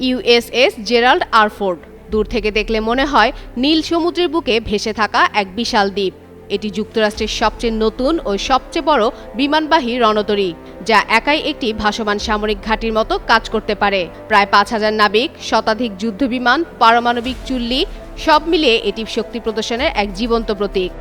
USS Gerald আর Ford. দূর থেকে দেখলে মনে হয় নীল সমুদ্রের বুকে ভেসে থাকা এক বিশাল দ্বীপ। এটি যুক্তরাষ্ট্রের সবচেয়ে নতুন ও সবচেয়ে বড় বিমানবাহী রণতরী, যা একাই একটি ভাসমান সামরিক ঘাঁটির মতো কাজ করতে পারে। প্রায় ৫,০০০ নাবিক, শতাধিক যুদ্ধবিমান, পারমাণবিক চুল্লি, সব মিলিয়ে এটি শক্তি প্রদর্শনের এক জীবন্ত প্রতীক।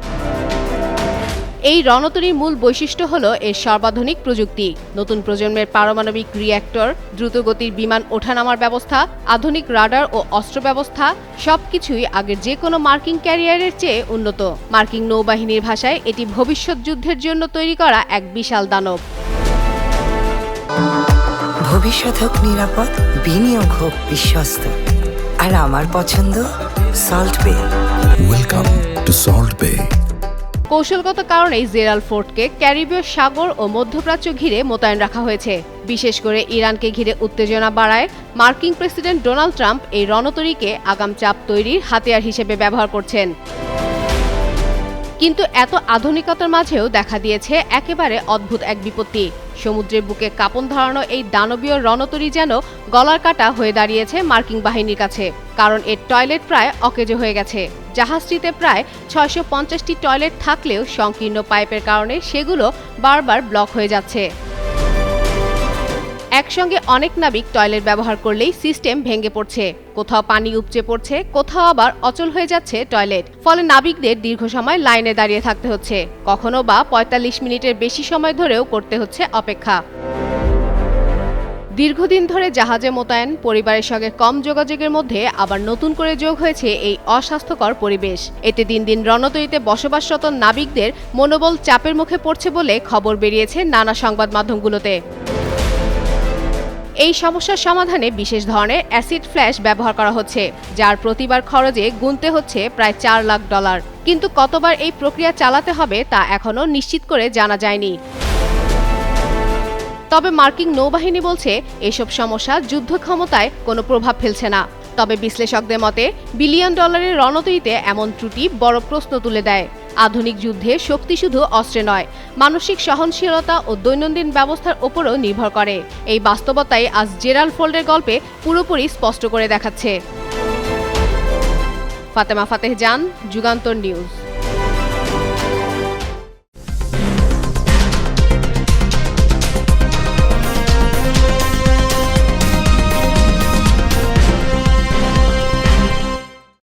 এই রণতরীর মূল বৈশিষ্ট্য হল এর সর্বাধুনিক প্রযুক্তি। নতুন প্রজন্মের পারমাণবিক রিয়্যাক্টর, দ্রুতগতির বিমান ওঠানামার ব্যবস্থা, আধুনিক রাডার ও অস্ত্র ব্যবস্থা সবকিছুই আগের যে কোনো মার্কিন ক্যারিয়ারের চেয়ে উন্নত। মার্কিন নৌবাহিনীর ভাষায় এটি ভবিষ্যৎ যুদ্ধের জন্য তৈরি করা এক বিশাল দানব। ভবিষ্যৎ হোক নিরাপদ, বিনিয়োগ হোক বিশ্বস্ত, আর আমার পছন্দ সল্ট বে। ওয়েলকাম টু সল্ট বে। কৌশলগত কারণেই জেরাল্ড ফোর্ডকে ক্যারিবীয় সাগর ও মধ্যপ্রাচ্য ঘিরে মোতায়েন রাখা হয়েছে। বিশেষ করে ইরানকে ঘিরে উত্তেজনা বাড়ায় মার্কিন প্রেসিডেন্ট ডোনাল্ড ট্রাম্প এই রণতরীকে আগাম চাপ তৈরির হাতিয়ার হিসেবে ব্যবহার করছেন। কিন্তু এত আধুনিকতার মাঝেও দেখা দিয়েছে একেবারে অদ্ভুত এক বিপত্তি। সমুদ্রের বুকে কাঁপন ধরানো এই দানবীয় রণতরী যেন গলার কাটা হয়ে দাঁড়িয়েছে মার্কিন বাহিনীর কাছে, কারণ এর টয়লেট প্রায় অকেজো হয়ে গেছে। জাহাজটিতে প্রায় ৬৫০টি টয়লেট থাকলেও সংকীর্ণ পাইপের কারণে সেগুলো বারবার ব্লক হয়ে যাচ্ছে। একসঙ্গে অনেক নাবিক টয়লেট ব্যবহার করলেই সিস্টেম ভেঙে পড়ছে, কোথাও পানি উপচে পড়ছে, কোথাও আবার অচল হয়ে যাচ্ছে টয়লেট। ফলে নাবিকদের দীর্ঘ সময় লাইনে দাঁড়িয়ে থাকতে হচ্ছে, কখনো বা ৪৫ মিনিটের বেশি সময় ধরেও করতে হচ্ছে অপেক্ষা। দীর্ঘদিন ধরে জাহাজে মোতায়েন, পরিবারের সঙ্গে কম যোগাযোগের মধ্যে আবার নতুন করে যোগ হয়েছে এই অস্বাস্থ্যকর পরিবেশ। এতে দিন দিন রণতরীতে বসবাসরত নাবিকদের মনোবল চাপের মুখে পড়ছে বলে খবর বেরিয়েছে নানা সংবাদ মাধ্যমগুলোতে। এই সমস্যার সমাধানে বিশেষ ধরনের অ্যাসিড ফ্ল্যাশ ব্যবহার করা হচ্ছে, যার প্রতিবার খরচে গুনতে হচ্ছে প্রায় $৪ লাখ। কিন্তু কতবার এই প্রক্রিয়া চালাতে হবে তা এখনও নিশ্চিত করে জানা যায়নি। তবে মার্কিন নৌবাহিনী বলছে এসব সমস্যা যুদ্ধ ক্ষমতায় কোনো প্রভাব ফেলছে না। তবে বিশ্লেষকদের মতে $বিলিয়ন রণতরীতে এমন ত্রুটি বড় প্রশ্ন তুলে দেয়। আধুনিক যুদ্ধে শক্তি শুধু অস্ত্রে নয়, মানসিক সহনশীলতা ও দৈনন্দিন ব্যবস্থার ওপরও নির্ভর করে। এই বাস্তবতাই আজ জেরাল্ড ফোর্ডের গল্পে পুরোপুরি স্পষ্ট করে দেখাচ্ছে। ফাতেমা ফাতেহ জান, যুগান্তর নিউজ।